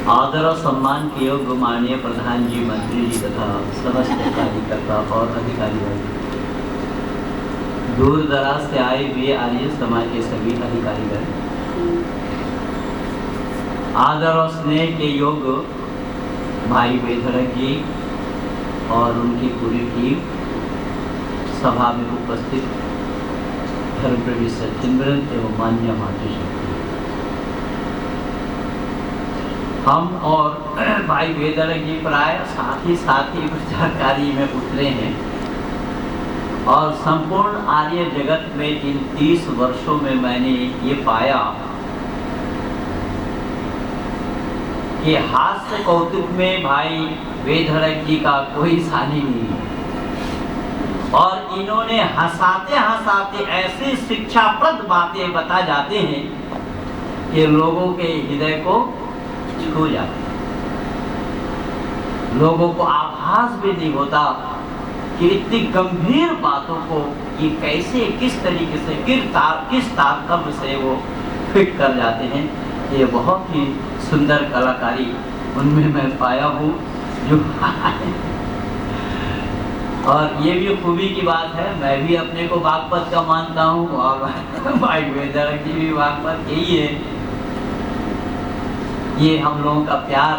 आदर और सम्मान के योग्य माननीय प्रधान जी, मंत्री जी तथा समस्त कार्यकर्ता और अधिकारी वर्ग, दूर दराज से आए हुए आर्य समाज के सभी अधिकारी वर्ग, आदर और स्नेह के योग्य भाई वेधड़क जी और उनकी पूरी टीम, सभा में उपस्थित धर्मप्रेमी सज्जनवृंद एवं मान्य मातृशक्ति, हम और भाई वेधड़क जी प्राय साथ ही प्रचार कार्य में उतरे हैं और संपूर्ण आर्य जगत में इन 30 वर्षों में मैंने ये पाया कि हास्य कौतुक में भाई वेधड़क जी का कोई सानी नहीं है और इन्होंने हंसाते हंसाते ऐसी शिक्षाप्रद बातें बता जाते हैं कि लोगों के हृदय को छू जाते हैं। लोगों को आभास भी नहीं होता कि इतनी गंभीर बातों को ये कैसे, किस तरीके से, किस तारतम्य से वो फिट कर जाते हैं। ये बहुत ही सुंदर कलाकारी उनमें मैं पाया हूँ जो और ये भी खूबी की बात है, मैं भी अपने को बागपत का मानता हूँ और भाई वेधड़क जी भी बागपत यही है। ये हम लोगों का प्यार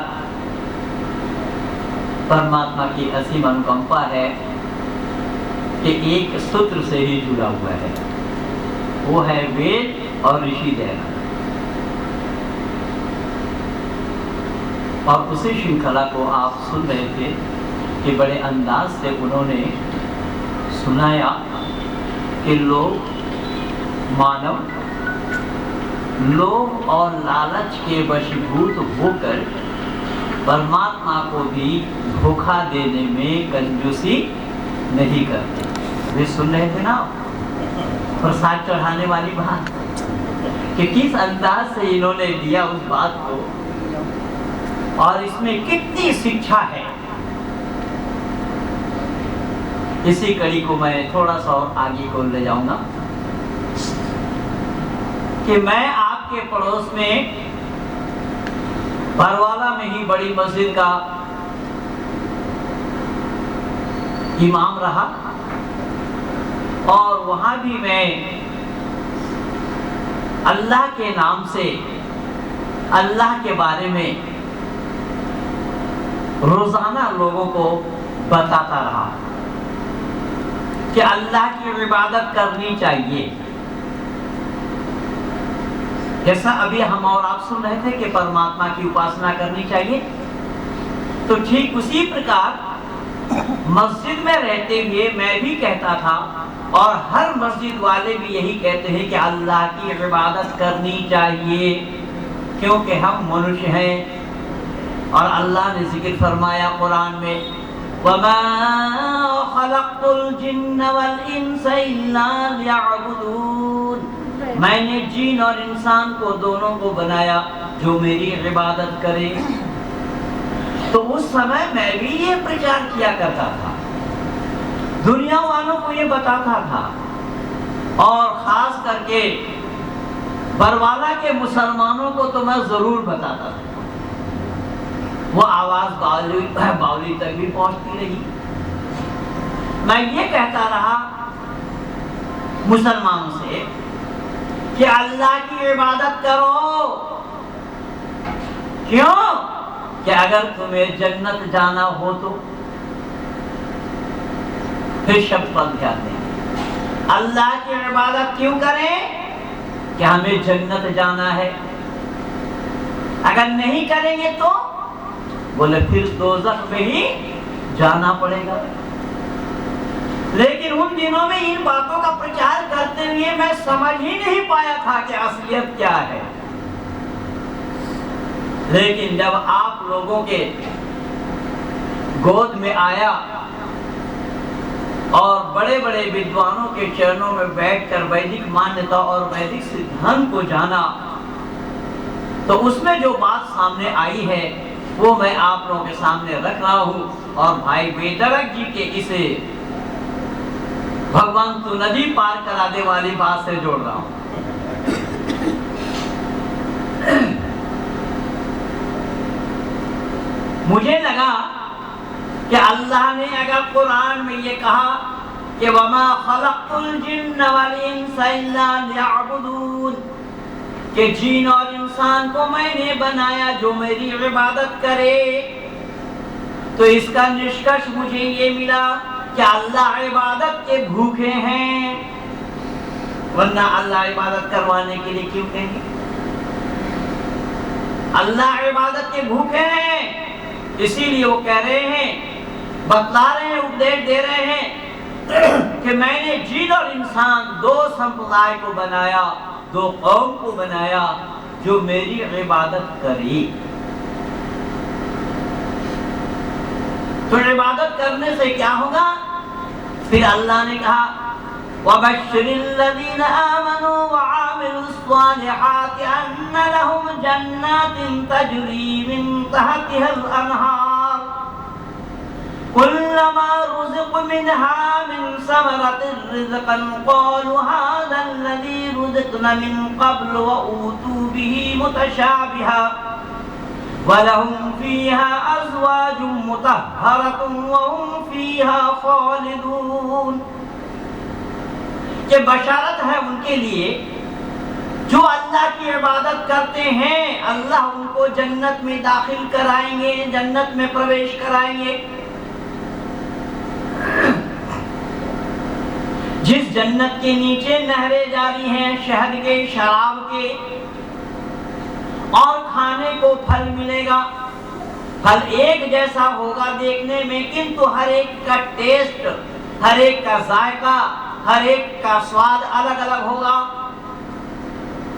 परमात्मा की असीम अनुकंपा है कि एक सूत्र से ही जुड़ा हुआ है, वो है वेद और ऋषि दयानंद। और उसी श्रृंखला को आप सुन रहे थे कि बड़े अंदाज से उन्होंने सुनाया कि लोग, मानव लोभ और लालच के वशीभूत होकर परमात्मा को भी धोखा देने में कंजूसी नहीं करते। वे सुन रहे थे ना प्रसाद चढ़ाने वाली बात कि किस अंदाज से इन्होंने दिया उस बात को और इसमें कितनी शिक्षा है। इसी कड़ी को मैं थोड़ा सा और आगे को ले जाऊंगा कि मैं आपके पड़ोस में बरवाला में ही बड़ी मस्जिद का इमाम रहा और वहां भी मैं अल्लाह के नाम से, अल्लाह के बारे में रोजाना लोगों को बताता रहा कि अल्लाह की इबादत करनी चाहिए। जैसा अभी हम और आप सुन रहे थे कि परमात्मा की उपासना करनी चाहिए, तो ठीक उसी प्रकार मस्जिद में रहते हुए मैं भी कहता था और हर मस्जिद वाले भी यही कहते हैं कि अल्लाह की इबादत करनी चाहिए, क्योंकि हम मनुष्य हैं और अल्लाह ने जिक्र फरमाया कुरान में, वमा खलक़्तुल जिन्न वल इंसा इल्ला लियअबुदून, मैंने जिन और इंसान को दोनों को बनाया जो मेरी इबादत करे। तो उस समय मैं भी ये प्रचार किया करता था, दुनिया वालों को ये बताता था और खास करके बरवाला के मुसलमानों को तो मैं जरूर बताता था। वो आवाज बावली तक भी पहुंचती रही। मैं ये कहता रहा मुसलमानों से कि अल्लाह की इबादत करो, क्यों कि अगर तुम्हें जन्नत जाना हो तो फिर शब्द पर ध्यान दें, अल्लाह की इबादत क्यों करें कि हमें जन्नत जाना है, अगर नहीं करेंगे तो बोले फिर दोज़ख में ही जाना पड़ेगा। लेकिन उन दिनों में इन बातों का प्रचार करते हुए मैं समझ ही नहीं पाया था कि असलियत क्या है। लेकिन जब आप लोगों के गोद में आया और बड़े बड़े विद्वानों के चरणों में बैठकर वैदिक मान्यता और वैदिक सिद्धांत को जाना, तो उसमें जो बात सामने आई है वो मैं आप लोगों के सामने रख रहा हूँ और भाई वेधड़क जी के इसे भगवान तू नदी पार कराने वाली बात से जोड़ रहा हूँ। मुझे लगा कि अल्लाह ने अगर कुरान में ये कहा कि वमा खलक़तुल जिन्न वल इंसा इल्ला लियअबुदून, कि जीन और इंसान को मैंने बनाया जो मेरी इबादत करे, तो इसका निष्कर्ष मुझे ये मिला कि अल्लाह इबादत के भूखे हैं, वरना अल्लाह इबादत करवाने के लिए क्यों कहेंगे? अल्लाह इबादत के भूखे हैं, इसीलिए वो कह रहे हैं, बतला रहे हैं, उपदेश दे रहे हैं कि मैंने जिन और इंसान दो संप्रदाय को बनाया, दो कौम को बनाया जो मेरी इबादत करे। तो इबादत करने से क्या होगा? फिर अल्लाह ने कहा वबश्शिरिल्लज़ीना आमनू वअमिलुस्सालिहाति अन्ना लहुम जन्नातिन तजरी मिन तहतिहल अनहार कुल्लमा रुज़िक़ू मिनहा मिन समरतिर रिज़क़न क़ालू हाज़ाल्लज़ी रुज़िक़ना मिन क़ब्लु व ऊतू बिही मुतशाबिहा वलहुम फ़ीहा अज़वाजुम मुतहहरतुन वहुम फ़ीहा ख़ालिदून। ये बशारत है उनके लिए जो अल्लाह की इबादत करते हैं, अल्लाह उनको जन्नत में दाखिल कराएंगे, जन्नत में प्रवेश कराएंगे। जिस जन्नत के नीचे नहरें जारी हैं शहद के, शराब के, और खाने को फल मिलेगा। फल एक जैसा होगा देखने में, किंतु हर एक का टेस्ट, हर एक का जायका, हर एक का स्वाद अलग अलग होगा।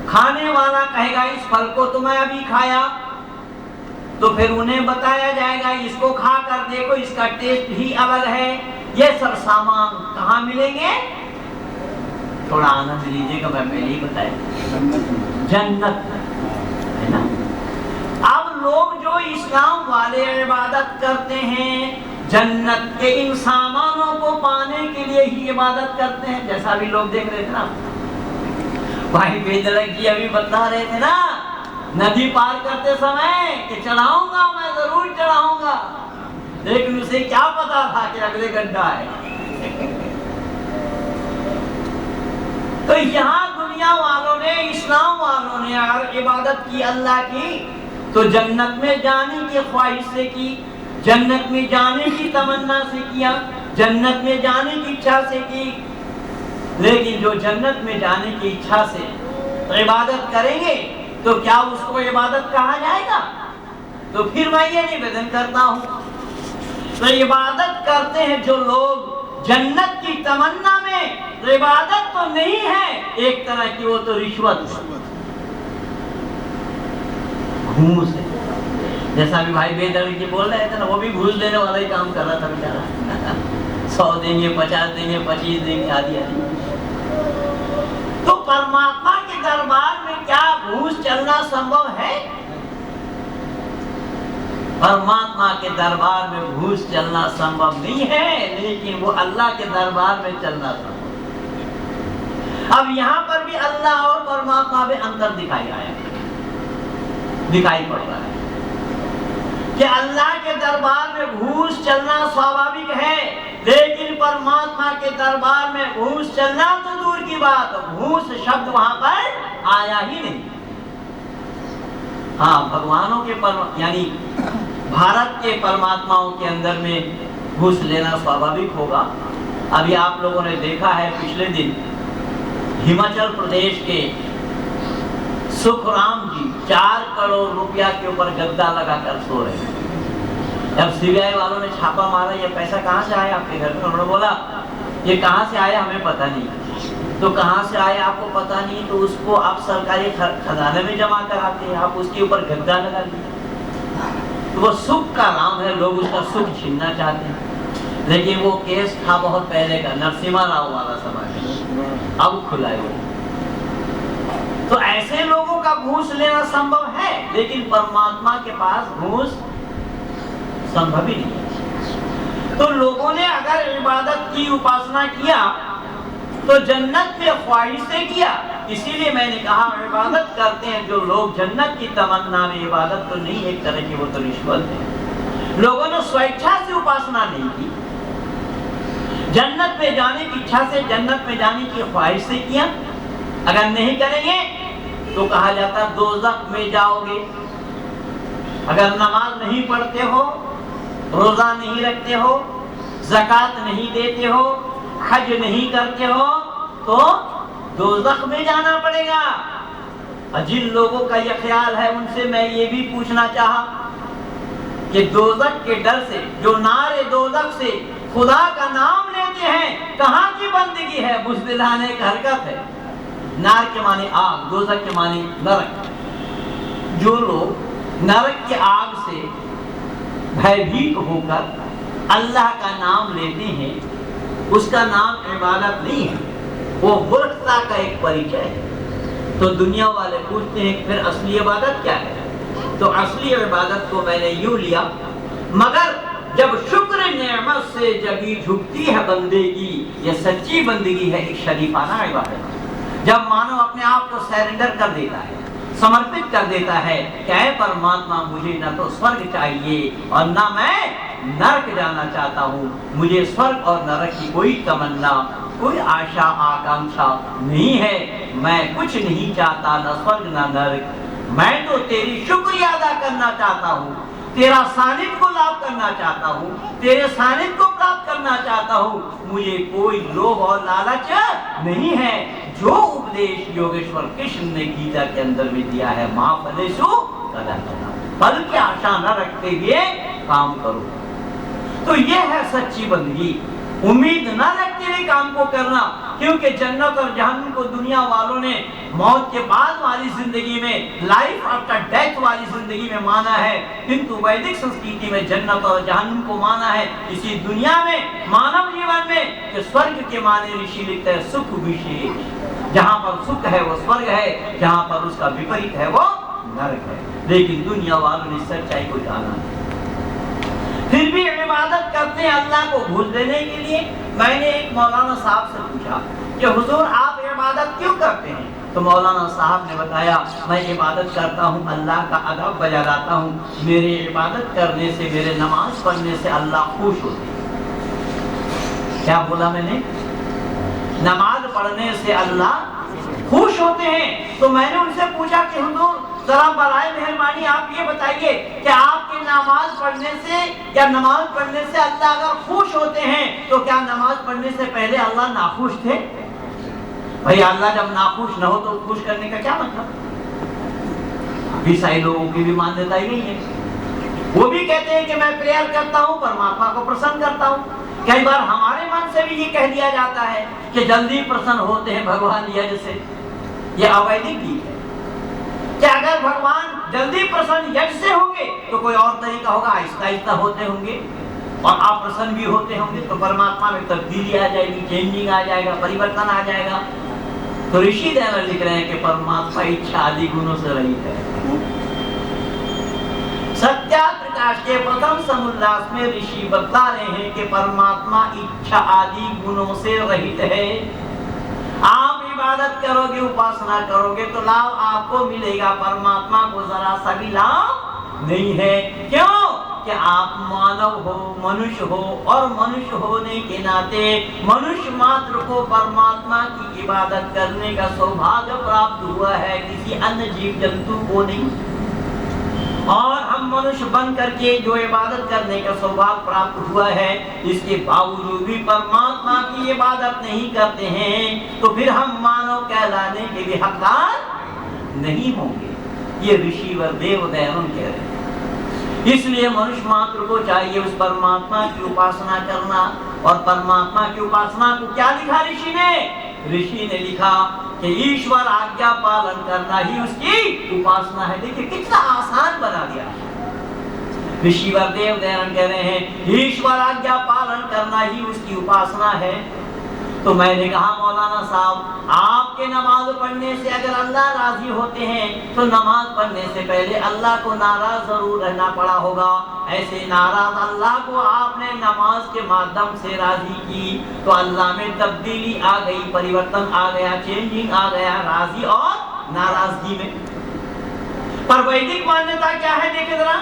खाने वाला कहेगा इस फल को तो मैं अभी खाया, तो फिर उन्हें बताया जाएगा इसको खा कर देखो, इसका टेस्ट ही अलग है। ये सब सामान कहाँ मिलेंगे? थोड़ा आनंद लीजिएगा, मैं पहले ही बताया, जन्नत है ना। अब लोग जो इस्लाम वाले इबादत करते हैं, जन्नत के इन सामानों को पाने के लिए ही इबादत करते हैं। जैसा भी लोग देख रहे थे ना, भाई बेदरक जी अभी बता रहे थे ना, नदी पार करते समय कि चढ़ाऊंगा, मैं जरूर चढ़ाऊंगा, लेकिन उसे क्या पता था कि अगले गड्ढा है। तो यहाँ दुनिया वालों ने, इस्लाम वालों ने अगर इबादत की अल्लाह की, तो जन्नत में जाने की ख्वाहिश से की, जन्नत में जाने की तमन्ना से किया, जन्नत में जाने की इच्छा से की। लेकिन जो जन्नत में जाने की इच्छा से इबादत करेंगे तो क्या उसको इबादत कहा जाएगा? तो फिर मैं ये निवेदन करता हूँ, तो इबादत करते हैं जो लोग जन्नत की तमन्ना में, तो इबादत तो नहीं है एक तरह की, वो तो रिश्वत, घूस है। जैसा भी भाई बेदर्द जी बोल रहे थे ना, वो भी घूस देने वाला ही काम कर रहा था बेचारा। 100 देंगे, 50 देंगे, 25 देंगे, आदि आदि। तो परमात्मा के दरबार में क्या घूस चलना संभव है? परमात्मा के दरबार में घूस चलना संभव नहीं है, लेकिन वो अल्लाह के दरबार में चलना संभव। अब यहाँ पर भी अल्लाह और परमात्मा में अंतर दिखाई पड़ रहा है कि अल्लाह के दरबार में घूस चलना स्वाभाविक है, लेकिन परमात्मा के दरबार में घूस चलना तो दूर की बात, घूस शब्द वहां पर आया ही नहीं। हाँ, भगवानों के यानी भारत के परमात्माओं के अंदर में घूस लेना स्वाभाविक होगा। अभी आप लोगों ने देखा है, पिछले दिन हिमाचल प्रदेश के सुखराम जी 4 करोड़ रुपया के ऊपर गद्दा लगाकर सो रहे हैं। जब सीबीआई वालों ने छापा मारा, ये पैसा कहाँ से आया आपके घर में? उन्होंने बोला ये कहाँ से आया हमें पता नहीं। तो कहाँ से आया आपको पता नहीं, तो उसको आप सरकारी खजाने में जमा कराते हैं, आप उसके ऊपर गद्दा लगा दीजिए। तो वो सुख का नाम है, लोग उसका सुख छीनना चाहते हैं। लेकिन वो केस था बहुत पहले का, नरसिम्हा राव वाला समय, अब खुला है। तो ऐसे लोगों का घूस लेना संभव है, लेकिन परमात्मा के पास घूस संभव ही नहीं। तो लोगों ने अगर इबादत की, उपासना किया, तो जन्नत में ख्वाहिश से किया। इसीलिए मैंने कहा इबादत करते हैं जो लोग जन्नत की तमन्ना में, इबादत तो नहीं एक तरह की, वो तो रिश्वत है। लोगों ने स्वेच्छा से उपासना नहीं की, जन्नत में जाने की इच्छा से, जन्नत में जाने की ख्वाहिश से किया। अगर नहीं करेंगे तो कहा जाता दोज़ख में जाओगे। अगर नमाज नहीं पढ़ते हो, रोजा नहीं रखते हो, ज़कात नहीं देते हो, हज नहीं करते हो तो दोज़ख में जाना पड़ेगा। और जिन लोगों का यह ख्याल है उनसे मैं ये भी पूछना चाहा कि दोज़ख के डर से, जो नारे दोज़ख से खुदा का नाम लेते हैं, कहाँ की बंदगी है? बुज़दिलाने की हरकत है। नार के माने आग, दोज़ख के माने नरक। जो लोग नरक की आग से भयभीत होकर अल्लाह का नाम लेते हैं, उसका नाम इबादत नहीं है, वो मूर्खता का एक परिचय है। तो दुनिया वाले पूछते हैं फिर असली इबादत क्या है? तो असली इबादत को मैंने यूं लिया, मगर जब शुक्र नेमत से जगी झुकती है बंदे की, यह सच्ची बंदगी है, एक शरीफाना इबादत। जब मानव अपने आप को सरेंडर कर देता है, समर्पित कर देता है कि ऐ परमात्मा, मुझे न तो स्वर्ग चाहिए और न मैं नरक जाना चाहता हूँ, मुझे स्वर्ग और नरक की कोई तमन्ना, कोई आशा आकांक्षा नहीं है, मैं कुछ नहीं चाहता, न स्वर्ग न नरक, मैं तो तेरी शुक्रिया अदा करना चाहता हूँ, तेरा सानिध्य को लाभ करना चाहता हूँ, तेरे सानिध्य को प्राप्त करना चाहता हूँ, मुझे कोई लोभ और लालच नहीं है। जो उपदेश योगेश्वर कृष्ण ने गीता के अंदर में दिया है, महाफलेषु कदाचन, फल की आशा न रखते हुए काम करो, तो यह है सच्ची बंदगी। उम्मीद न रखते हुए काम को करना, क्योंकि जन्नत और जहन्नम को दुनिया वालों ने मौत के बाद वाली जिंदगी में, लाइफ आफ्टर डेथ वाली जिंदगी में माना है, किंतु वैदिक संस्कृति में जन्नत और जहन्नम को माना है इसी दुनिया में, मानव जीवन में, कि स्वर्ग के माने ऋषि लिखते हैं सुख विशेष, जहाँ पर सुख है वो स्वर्ग है, जहाँ पर उसका विपरीत है वो नरक है। लेकिन दुनिया वालों ने सच्चाई को जाना है, फिर भी इबादत करते हैं अल्लाह को भूल देने के लिए। मैंने एक मौलाना साहब से पूछा कि हुजूर आप इबादत क्यों करते हैं? तो मौलाना साहब ने बताया, मैं इबादत करता हूँ, अल्लाह का अदब बजा लाता हूँ, मेरे इबादत करने से, मेरे नमाज पढ़ने से अल्लाह खुश होते हैं। क्या बोला मैंने? नमाज पढ़ने से अल्लाह खुश होते हैं। तो मैंने उनसे पूछा कि हुजूर जरा बराए मेहरबानी आप ये बताइए कि आपके नमाज पढ़ने से या नमाज पढ़ने से अल्लाह अगर खुश होते हैं तो क्या नमाज पढ़ने से पहले अल्लाह नाखुश थे? भाई अल्लाह जब नाखुश न हो तो खुश करने का क्या मतलब? ईसाई लोगों की भी मान्यता यही है, वो भी कहते हैं कि मैं प्रेयर करता हूँ, परमात्मा को प्रसन्न करता हूँ। कई बार हमारे मन से भी ये कह दिया जाता है कि जल्दी प्रसन्न होते हैं भगवान यज्ञ से। ये अवैधिक गीत है कि अगर भगवान जल्दी प्रसन्न यज्ञ से होंगे तो कोई और तरीका होगा, आहिस्ता आहिस्ता होते होंगे और आप प्रसन्न भी होते होंगे, तो परमात्मा में तब्दीली आ जाएगी, चेंजिंग आ जाएगा, परिवर्तन आ जाएगा। तो ऋषि दयानंद लिख रहे हैं कि परमात्मा इच्छा आदि गुणों से रहित है। सत्या प्रकाश के प्रथम समुल्लास में ऋषि बता रहे हैं कि परमात्मा इच्छा आदि गुणों से रहित है। आप इबादत करोगे, उपासना करोगे तो लाभ आपको मिलेगा, परमात्मा को जरा सा भी लाभ नहीं है। क्यों? कि आप मानव हो, मनुष्य हो, और मनुष्य होने के नाते मनुष्य मात्र को परमात्मा की इबादत करने का सौभाग्य प्राप्त हुआ है, किसी अन्य जीव जंतु को नहीं। और हम मनुष्य बन करके जो इबादत करने का सौभाग्य प्राप्त हुआ है, इसके बावजूद भी परमात्मा की इबादत नहीं करते हैं, तो फिर हम मानव कहलाने के भी हकदार नहीं होंगे। ये ऋषि व देव दयानंद कह रहे हैं। इसलिए मनुष्य मात्र को चाहिए उस परमात्मा की उपासना करना। और परमात्मा की उपासना को क्या लिखा ऋषि ने? ऋषि ने लिखा कि ईश्वर आज्ञा पालन करना ही उसकी उपासना है। देखिए कितना आसान बना दिया। ऋषि व देव दयानंद कह रहे हैं ईश्वर आज्ञा पालन करना ही उसकी उपासना है। तो मैंने कहा मौलाना साहब, आपके नमाज पढ़ने से अगर अल्लाह राजी होते हैं तो नमाज पढ़ने से पहले अल्लाह को नाराज जरूर रहना पड़ा होगा। ऐसे नाराज अल्लाह को आपने नमाज के माध्यम से राजी की तो अल्लाह में तब्दीली आ गई, परिवर्तन आ गया, चेंजिंग आ गया, राजी और नाराजगी में। पर वैदिक मान्यता क्या है? देखे जरा,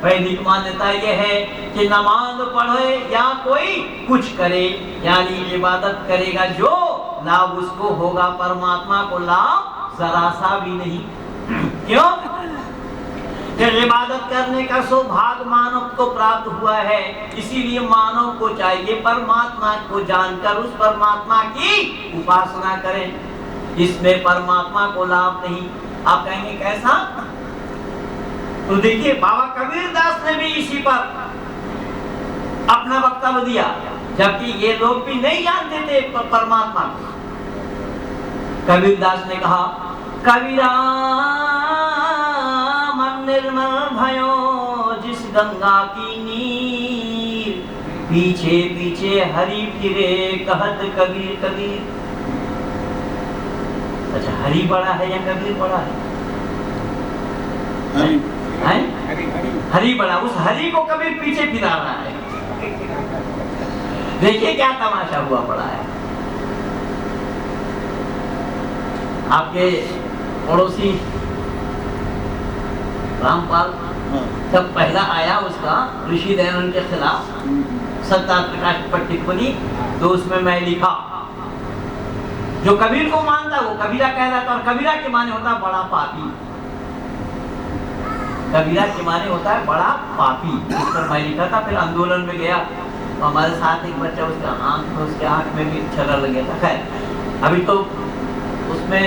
वैदिक मान्यता यह है कि नमाज पढ़े या कोई कुछ करे, यानी इबादत करेगा, जो लाभ उसको होगा, परमात्मा को लाभ जरा सा भी नहीं। क्यों? जब इबादत करने का सौभाग्य मानव को प्राप्त हुआ है, इसीलिए मानव को चाहिए परमात्मा को जानकर उस परमात्मा की उपासना करें। इसमें परमात्मा को लाभ नहीं। आप कहेंगे कैसा? तो देखिए, बाबा कबीर दास ने भी इसी पर अपना वक्तव्य दिया, जबकि ये लोग भी नहीं जानते थे परमात्मा को। कबीर दास ने कहा, कबीरा मन निर्मल भयो जिस गंगा की नीर, पीछे पीछे हरि फिरे कहत कबीर कबीर। अच्छा, हरि बड़ा है या कबीर बड़ा है? हरि बड़ा। उस हरि को कबीर पीछे फिरा रहा है। देखिए क्या तमाशा हुआ पड़ा है। आपके पड़ोसी रामपाल जब पहला आया उसका ऋषि दयानंद के खिलाफ सत्याग्रह प्रकाश पर टिप्पणी, तो उसमें मैं लिखा, जो कबीर को मानता वो कबीरा कहलाता, और कबीरा के माने होता है बड़ा पापी। कबीरा के माने होता है बड़ा पापी। इस पर मैं लिखा था। फिर आंदोलन में गया तो हमारे साथ एक बच्चा, उसके आंख में भी छर्रा लग गया था। खैर, अभी तो उसमें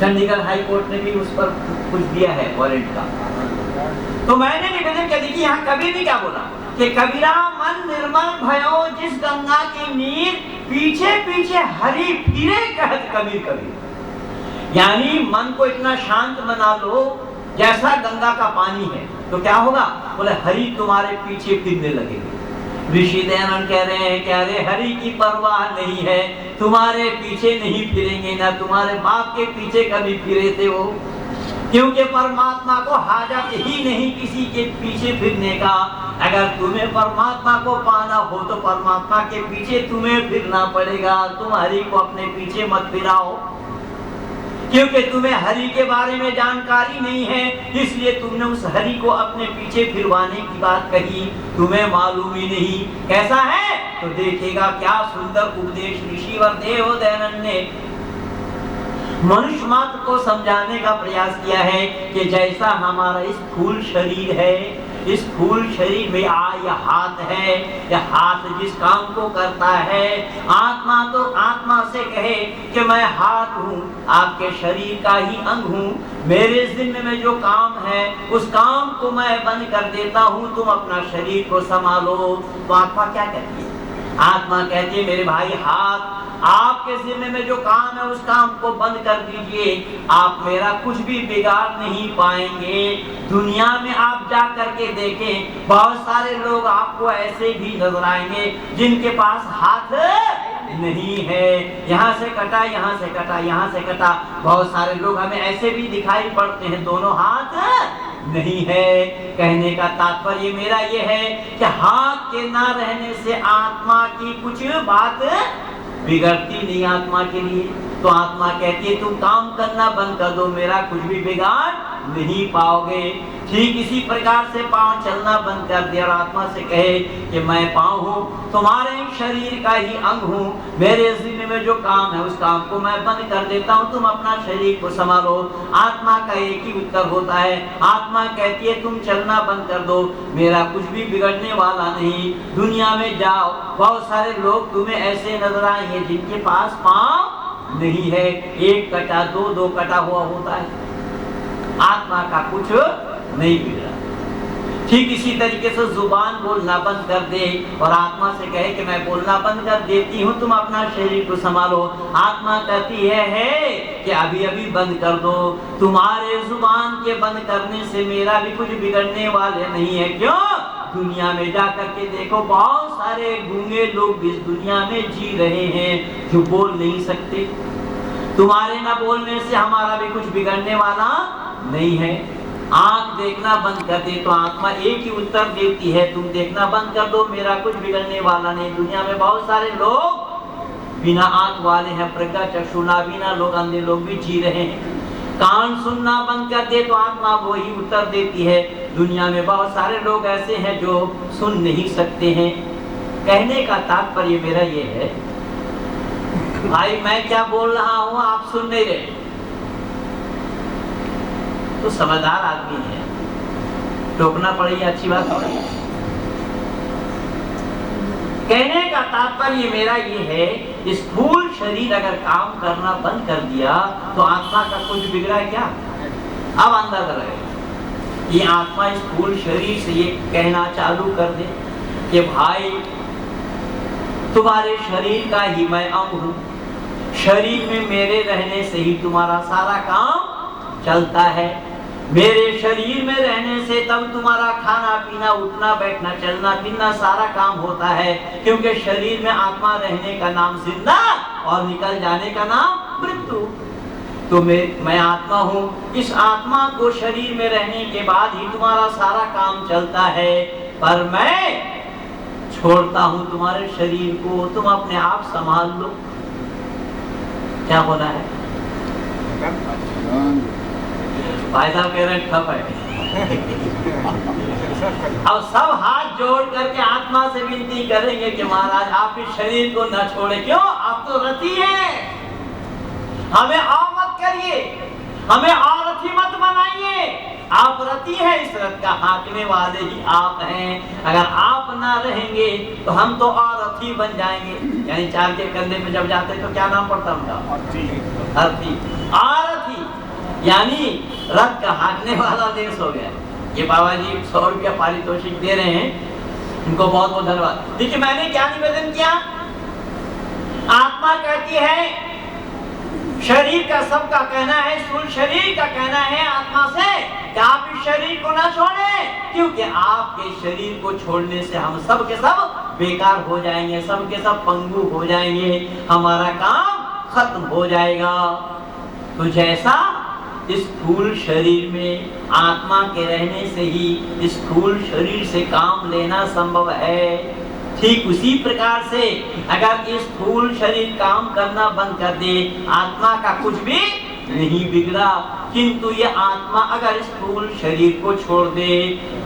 चंडीगढ़ हाई कोर्ट ने भी उस पर कुछ दिया है वारंट का। तो मैंने निवेदन किया, देखिए यहाँ कबीर ने क्या बोला कि कबीरा मन निर्मल भयो जिस गंगा की नीर, पीछे पीछे हरि फिरे कहत कबीर कबीर। यानी मन को इतना शांत बना लो जैसा गंगा का पानी है, तो क्या होगा? बोले हरि तुम्हारे पीछे फिरने लगेंगे। ऋषि दयानंद कह रहे हैं कि अरे हरि की परवाह नहीं है, तुम्हारे पीछे नहीं फिरेंगे, ना तुम्हारे बाप के पीछे कभी फिरे थे वो, क्योंकि परमात्मा को हाजत ही नहीं किसी के पीछे फिरने का। अगर तुम्हें परमात्मा को पाना हो तो परमात्मा के पीछे तुम्हें फिरना पड़ेगा। तुम हरि को अपने पीछे मत फिराओ, क्योंकि तुम्हें हरि के बारे में जानकारी नहीं है, इसलिए तुमने उस हरि को अपने पीछे फिरवाने की बात कही। तुम्हें मालूम ही नहीं कैसा है। तो देखिएगा क्या सुंदर उपदेश ऋषिवर देव दयानंद ने मनुष्य मात्र को समझाने का प्रयास किया है कि जैसा हमारा इस स्थूल शरीर है, इस स्थूल शरीर में यह हाथ है, यह हाथ जिस काम को करता है, आत्मा तो आत्मा से कहे कि मैं हाथ हूँ, आपके शरीर का ही अंग हूँ, मेरे जिम्मे में जो काम है उस काम को मैं बंद कर देता हूँ, तुम अपना शरीर को संभालो। तो आत्मा क्या कहती है? आत्मा कहती है मेरे भाई हाथ, आपके जिम्मे में जो काम है उस काम को बंद कर दीजिए, आप मेरा कुछ भी बिगाड़ नहीं पाएंगे। दुनिया में आप जा करके देखें, बहुत सारे लोग आपको ऐसे भी नजर आएंगे जिनके पास हाथ नहीं है, यहाँ से कटा, यहाँ से कटा, यहाँ से कटा। बहुत सारे लोग हमें ऐसे भी दिखाई पड़ते हैं दोनों हाथ नहीं है। कहने का तात्पर्य मेरा ये है कि हाथ के ना रहने से आत्मा की कुछ बात बिगड़ती नहीं आत्मा के लिए। तो आत्मा कहती है तुम काम करना बंद कर दो, मेरा कुछ भी बिगाड़ नहीं पाओगे। ठीक इसी प्रकार से पांव चलना बंद कर दिया और आत्मा से कहे कि मैं पांव हूँ, तुम्हारे शरीर का ही अंग हूँ, मेरे जिम्मे में जो काम है उस काम को मैं बंद कर देता हूँ, तुम अपना शरीर को संभालो। आत्मा का एक ही उत्तर होता है, आत्मा कहती है तुम चलना बंद कर दो, मेरा कुछ भी बिगड़ने वाला नहीं। दुनिया में जाओ, बहुत सारे लोग तुम्हें ऐसे नजर आएंगे जिनके पास पांव नहीं है, एक कटा दो कटा हुआ होता है, आत्मा का कुछ नहीं बिगड़ा। ठीक इसी तरीके से जुबान बोलना बंद कर दे और आत्मा से कहे कि मैं बोलना बंद कर देती हूँ, तुम अपना शरीर को संभालो। आत्मा कहती है कि अभी अभी बंद कर दो, तुम्हारे जुबान के बंद करने से मेरा भी कुछ बिगड़ने वाले नहीं है। क्यों? दुनिया में जा करके देखो, बहुत सारे गूंगे लोग इस दुनिया में जी रहे हैं जो बोल नहीं सकते। तुम्हारे ना बोलने से हमारा भी कुछ बिगड़ने वाला नहीं है। आंख देखना बंद कर दे तो आत्मा एक ही उत्तर देती है, तुम देखना बंद कर दो, मेरा कुछ बिगड़ने वाला नहीं। दुनिया में बहुत सारे लोग बिना आंख वाले हैं, प्रज्ञा चक्षुना बिना लोग, अंधे लोग भी जी रहे हैं। कान सुनना बंद कर दे तो आत्मा वही उत्तर देती है। दुनिया में बहुत सारे लोग ऐसे हैं जो सुन नहीं सकते हैं। कहने का तात्पर्य मेरा ये है, भाई मैं क्या बोल रहा हूं आप सुन नहीं रहे, तो समझदार आदमी है, टोकना पड़ेगी, अच्छी बात है। कहने का तात्पर्य मेरा ये है, स्थूल शरीर अगर काम करना बंद कर दिया तो आत्मा का कुछ बिगड़ा क्या? अब अंदर रहे ये आत्मा स्थूल शरीर से ये कहना चालू कर दे कि भाई तुम्हारे शरीर का ही मैं अंग हूं, शरीर में मेरे रहने से ही तुम्हारा सारा काम चलता है, मेरे शरीर में रहने से तब तुम्हारा खाना पीना उठना बैठना चलना फिरना सारा काम होता है, क्योंकि शरीर में आत्मा रहने का नाम जिंदा और निकल जाने का नाम मृत्यु। तो मैं आत्मा हूँ, इस आत्मा को शरीर में रहने के बाद ही तुम्हारा सारा काम चलता है, पर मैं छोड़ता हूँ तुम्हारे शरीर को, तुम अपने आप संभाल लो। क्या होना है? भाई साहब कह रहे हैं ठप है। अब सब हाथ जोड़ करके आत्मा से विनती करेंगे कि महाराज आप इस शरीर को न छोड़े। क्यों? आप तो रति हैं, हमें और मत करिए, हमें और रति मत बनाइए। आप रति हैं, इस रथ का हाँकने वाले ही आप हैं। अगर आप ना रहेंगे तो हम तो और रथी बन जाएंगे। यानी चार के कंधे पे जब जाते तो क्या नाम पड़ता उनका? अर्थी। आरथी यानी रथ का हाँकने वाला देश हो गया। ये बाबा जी 100 रुपया पारितोषिक दे रहे हैं, उनको बहुत बहुत धन्यवाद। देखिए मैंने क्या निवेदन किया, आत्मा कहती है, शरीर का सबका कहना है, स्थूल शरीर का कहना है आत्मा से कि आप इस शरीर को ना छोड़ें, क्योंकि आपके शरीर को छोड़ने से हम सब के सब बेकार हो जाएंगे, सब के सब पंगु हो जाएंगे, हमारा काम खत्म हो जाएगा। तो जैसा स्थूल शरीर में आत्मा के रहने से ही स्थूल शरीर से काम लेना संभव है, ठीक उसी प्रकार से अगर स्थूल शरीर काम करना बंद कर दे, आत्मा का कुछ भी नहीं बिगड़ा। किंतु ये आत्मा अगर स्थूल शरीर को छोड़ दे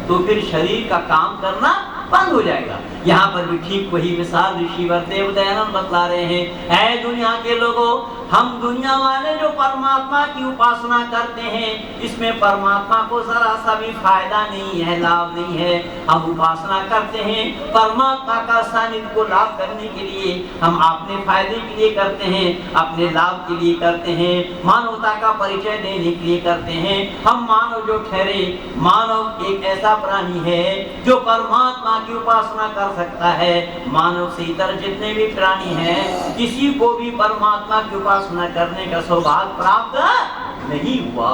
तो फिर शरीर का काम करना बंद हो जाएगा। यहाँ पर भी ठीक वही मिसाल ऋषि वरदेव दयानंद बतला रहे हैं। ऐ दुनिया के लोगों, हम दुनिया वाले जो परमात्मा की उपासना करते हैं, इसमें परमात्मा को जरा सा भी फायदा नहीं है, लाभ नहीं है। हम उपासना करते हैं परमात्मा का सानिध्य को लाभ करने के लिए, हम अपने फायदे के लिए करते हैं, अपने लाभ के लिए करते हैं, मानवता का परिचय देने के लिए करते हैं। हम मानव जो ठहरे, मानव एक ऐसा प्राणी है जो परमात्मा की उपासना कर सकता है। मानव से इतर जितने भी प्राणी हैं, किसी को भी परमात्मा की उपासना करने का सौभाग्य प्राप्त नहीं हुआ।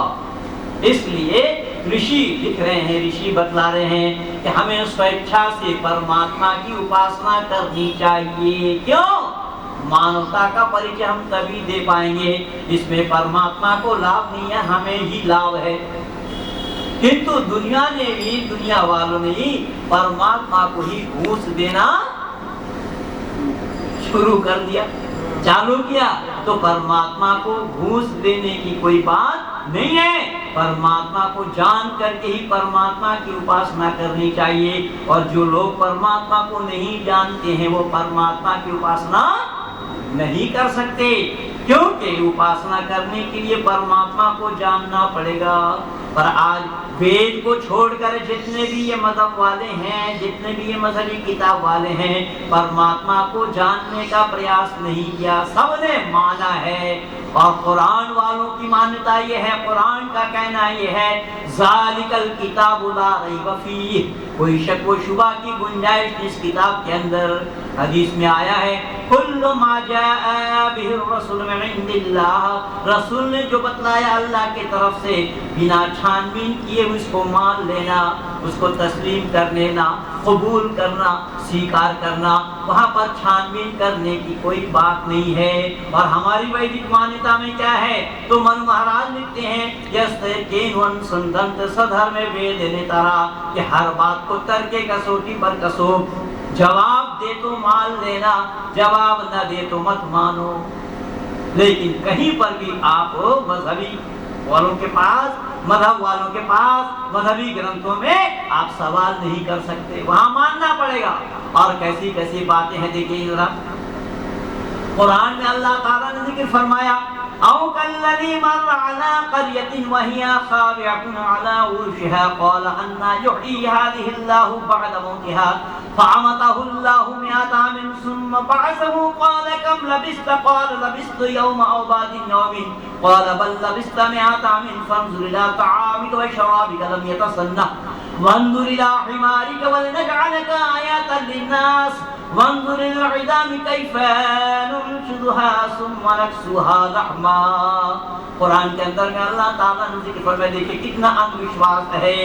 इसलिए ऋषि लिख रहे हैं, ऋषि बतला रहे हैं कि हमें स्वेच्छा से परमात्मा की उपासना करनी चाहिए। क्यों? मानवता का परिचय हम तभी दे पाएंगे, इसमें परमात्मा को लाभ नहीं है, हमें ही लाभ है। किंतु दुनिया ने भी, दुनिया वालों ने ही परमात्मा को ही घूस देना शुरू कर दिया, चालू किया। तो परमात्मा को घूस देने की कोई बात नहीं है, परमात्मा को जान करके ही परमात्मा की उपासना करनी चाहिए। और जो लोग परमात्मा को नहीं जानते हैं वो परमात्मा की उपासना नहीं कर सकते, क्योंकि उपासना करने के लिए परमात्मा को जानना पड़ेगा। पर आज वेद को छोड़कर जितने भी ये मजहब वाले हैं, जितने भी ये मजहबी किताब वाले हैं, परमात्मा को जानने का प्रयास नहीं किया, सबने माना है। और कुरान वालों की मान्यता ये है, कुरान का कहना ये है, ज़ालिकल किताबु ला रैब फीह, कोई शक व शुबा की गुंजाइश इस किताब के अंदर। हदीस में आया है, कुल्लु मा जाअ बिहि रसूल मिन इंदिल्लाह, रसूल ने जो बतलाया अल्लाह की तरफ से, बिना छानबीन किए उसको मान लेना, उसको तस्लीम कर लेना, कबूल करना, स्वीकार करना, वहाँ पर छानबीन करने की कोई बात नहीं है। और हमारी वैदिक मान्यता में क्या है, तो मनु महाराज लिखते हैं, यस्ते केनवन सुंदंत सधर्म वेद नेतरा, कि हर बात को तर्के कसौटी पर कसो, जवाब दे तो मान लेना, जवाब न दे तो मत मानो। लेकिन कहीं पर भी आप मजहबी वालों के पास, मजहब वालों के पास, मजहबी ग्रंथों में आप सवाल नहीं कर सकते, वहां मानना पड़ेगा। और कैसी कैसी बातें हैं देखिए जरा, कुरान में अल्लाह ताला ने जिक्र फरमाया, औ कल्लज़ी मर्र अला क़र्यतिन वहिया ख़ाविअतुन अला उरूशिहा क़ाल अन्ना युह्यी हाज़िहि अल्लाहु बअद मौतिहा फ़अमतहु अल्लाहु मिअता आमिन सुम्मा बअसहु क़ाल कम लबिस्त क़ाल लबिस्तु यौमन औ बअद यौमिन क़ाल बल लबिस्त मिअता आमिन फ़न्ज़ुर इला तआमिका व शराबिका लम यतसन्नह वन्ज़ुर इला हिमारिका वलनजअलका आयतन लिन्नास वन्ज़ुर इला इज़ामि कैफ़ा नुनशिज़ुहा सुम्मा नक्सुहा लहमा। कुरान के अंदर में अल्लाह ताला ने जिक्र फरमाया, देखिए कितना अंधविश्वास है।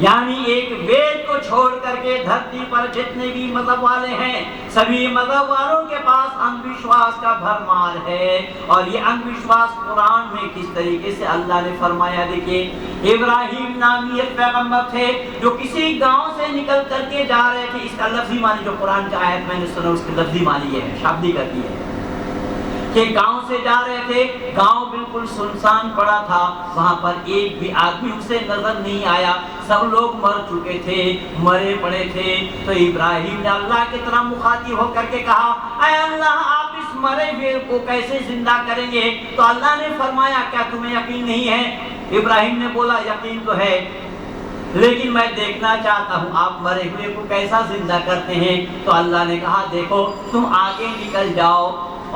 यानी एक वेद को छोड़ करके धरती पर जितने भी मजहब वाले हैं, सभी मजहब वालों के पास अंधविश्वास का भरमार है। और ये अंधविश्वास कुरान में किस तरीके से अल्लाह ने फरमाया, देखिए इब्राहिम नामी एक पैगंबर थे जो किसी गांव से निकल करके जा रहे थे। इसका लफ्जी मानी, जो कुरान का आयत मैंने सुना उसकी लफ्जी मानी है, शाब्दिक अर्थ है कि गांव से जा रहे थे, गांव बिल्कुल सुनसान पड़ा था, वहां पर एक भी आदमी उसे नजर नहीं आया, सब लोग मर चुके थे, मरे पड़े थे। तो इब्राहिम ने अल्लाह की तरफ मुखातिब होकर के कहा, ऐ अल्लाह आप इस मरे हुए को कैसे जिंदा करेंगे? तो अल्लाह ने फरमाया, क्या तुम्हें यकीन नहीं है? इब्राहिम ने बोला, यकीन तो है, लेकिन मैं देखना चाहता हूँ आप मरे हुए को कैसा जिंदा करते हैं। तो अल्लाह ने कहा, देखो तुम आगे निकल जाओ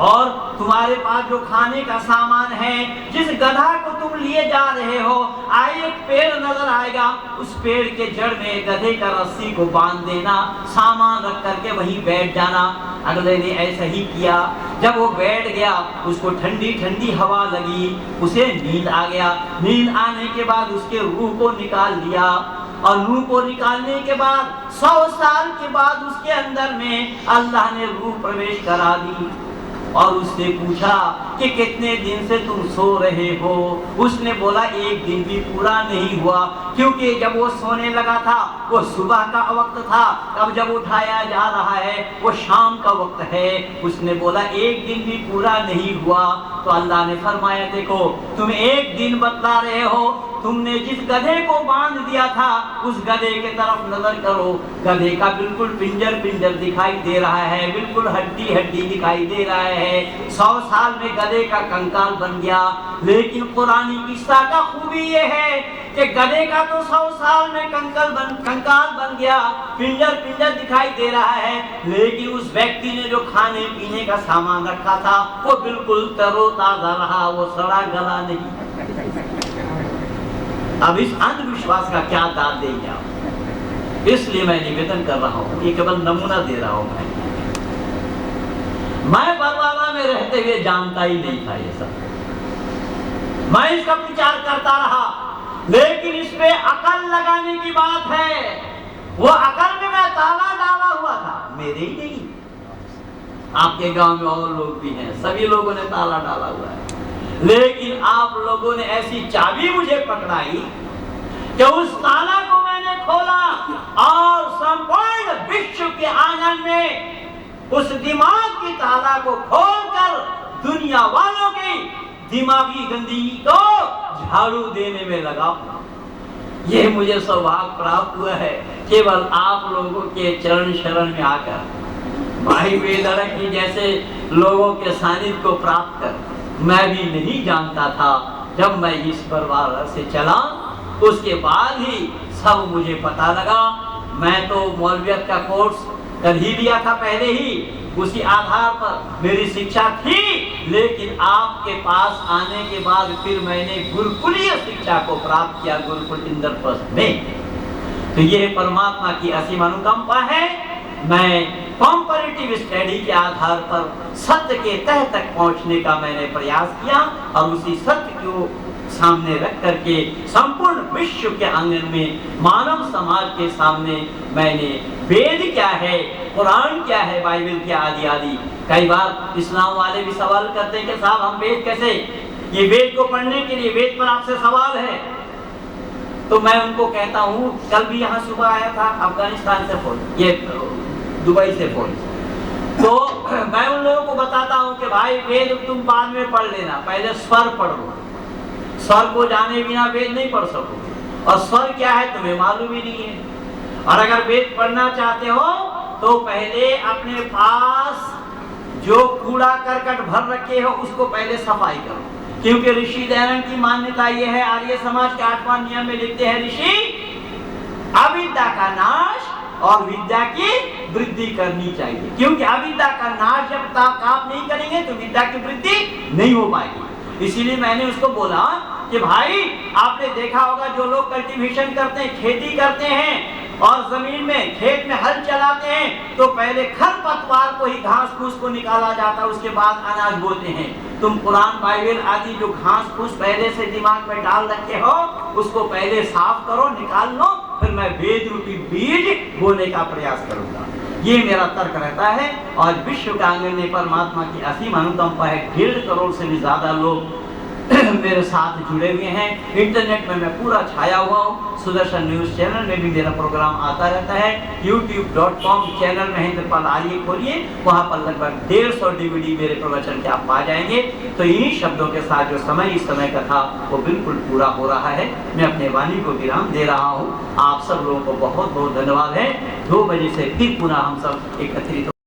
और तुम्हारे पास जो खाने का सामान है, जिस गधा को तुम लिए जा रहे हो, आए एक पेड़ नजर आएगा, उस पेड़ के जड़ में गधे का रस्सी को बांध देना, सामान रख करके वहीं बैठ जाना। अगले ने ऐसा ही किया। जब वो बैठ गया, उसको ठंडी ठंडी हवा लगी, उसे नींद आ गया। नींद आने के बाद उसके रूह को निकाल लिया और रूह को निकालने के बाद 100 साल के बाद उसके अंदर में अल्लाह ने रूह प्रवेश करा दी और उससे पूछा कि कितने दिन से तुम सो रहे हो? उसने बोला, एक दिन भी पूरा नहीं हुआ, क्योंकि जब वो सोने लगा था वो सुबह का वक्त था, अब जब उठाया जा रहा है वो शाम का वक्त है। उसने बोला, एक दिन भी पूरा नहीं हुआ। तो अल्लाह ने फरमाया, देखो तुम एक दिन बतला रहे हो, तुमने जिस गधे को बांध दिया था उस गधे के तरफ नजर करो, गधे का बिल्कुल पिंजर पिंजर दिखाई दे रहा है, बिल्कुल हड्डी हड्डी दिखाई दे रहा है। 100 साल में गधे का कंकाल बन गया। लेकिन कुरानी किस्सा का खूबी ये है कि गधे का तो 100 साल में कंकाल बन गया, पिंजर पिंजर दिखाई दे रहा है, लेकिन उस व्यक्ति ने जो खाने पीने का सामान रखा था वो बिल्कुल तरोताजा रहा, वो सड़ा गला नहीं। अब इस अंधविश्वास का क्या दाद देंगे आप? इसलिए मैं निवेदन कर रहा हूँ, ये केवल नमूना दे रहा हूँ। मैं बरवाला में रहते हुए जानता ही नहीं था ये सब, मैं इसका विचार करता रहा, लेकिन इसमें अकल लगाने की बात है। वो अकल में मैं ताला डाला हुआ था, मेरे ही नहीं, आपके गांव में और लोग भी हैं, सभी लोगों ने ताला डाला हुआ है। लेकिन आप लोगों ने ऐसी चाबी मुझे पकड़ाई कि उस ताला को मैंने खोला और संपूर्ण विश्व के आंगन में उस दिमाग की ताला को खोलकर दुनिया वालों की दिमागी गंदगी को झाड़ू देने में लगा। ये मुझे सौभाग्य प्राप्त हुआ है केवल आप लोगों के चरण शरण में आकर, भाई बेदरक की जैसे लोगों के सानिध्य को प्राप्त कर। मैं भी नहीं जानता था, जब मैं इस परिवार से चला उसके बाद ही सब मुझे पता लगा। मैं तो मौलवियत का कोर्स कर ही लिया था पहले ही, उसी आधार पर मेरी शिक्षा थी, लेकिन आपके पास आने के बाद फिर मैंने गुरुकुलीय शिक्षा को प्राप्त किया, गुरुकुल इंद्रप्रस्थ में। तो ये परमात्मा की असीम अनुकंपा है। मैं कॉम्पैरेटिव स्टडी के आधार पर सत्य के तह तक पहुंचने का मैंने प्रयास किया और उसी सत्य को सामने रख करके संपूर्ण विश्व के आंगन में मानव समाज के सामने मैंने वेद क्या है, कुरान क्या है, बाइबल क्या, आदि आदि। कई बार इस्लाम वाले भी सवाल करते हैं कि साहब हम वेद कैसे, ये वेद को पढ़ने के लिए वेद पर आपसे सवाल है। तो मैं उनको कहता हूँ, कल भी यहाँ सुबह आया था अफगानिस्तान से फोन, ये दुबई से फोन, तो मैं उन लोगों को बताता हूँ कि भाई वेद तुम बाद में पढ़ लेना, पहले स्वर पढ़ लो। स्वर को जाने बिना वेद नहीं पढ़ सकोगे, और स्वर क्या है तुम्हें मालूम ही नहीं है। और अगर वेद पढ़ना चाहते हो तो पहले अपने पास जो कूड़ा करकट भर रखे हो उसको पहले सफाई करो, क्योंकि ऋषि दयानंद की मान्यता यह है, आर्य समाज के 8वां नियम में लिखते हैं ऋषि, अविद्या का नाश और विद्या की वृद्धि करनी चाहिए, क्योंकि अविद्या का नाश जब तक आप नहीं करेंगे तो विद्या की वृद्धि नहीं हो पाएगी। इसीलिए मैंने उसको बोला कि भाई आपने देखा होगा जो लोग कल्टीवेशन करते हैं, खेती करते हैं और जमीन में खेत में हल चलाते हैं, तो पहले खरपतवार को ही घास फूस को निकाला जाता है, उसके बाद अनाज बोते हैं। तुम कुरान बाइबल आदि जो घास फूस पहले से दिमाग में डाल रखे हो उसको पहले साफ करो, निकाल लो, फिर मैं वेद रूपी बीज बोने का प्रयास करूंगा। ये मेरा तर्क रहता है। और विश्व के आंगन में परमात्मा की असीम अनुकंपा है, 1.5 करोड़ से भी ज्यादा लोग मेरे साथ जुड़े हुए हैं। इंटरनेट में मैं पूरा छाया हुआ हूँ। सुदर्शन न्यूज चैनल में भी मेरा प्रोग्राम आता रहता है। youtube.com चैनल महेंद्रपाल आर्य खोलिए, वहाँ पर लगभग 150 DVD मेरे प्रवचन के आप पा जाएंगे। तो इन्हीं शब्दों के साथ जो समय इस समय का था वो बिल्कुल पूरा हो रहा है। मैं अपने वाणी को विराम दे रहा हूँ। आप सब लोगों को बहुत बहुत धन्यवाद है। 2 बजे से फिर पुनः हम सब एकत्रित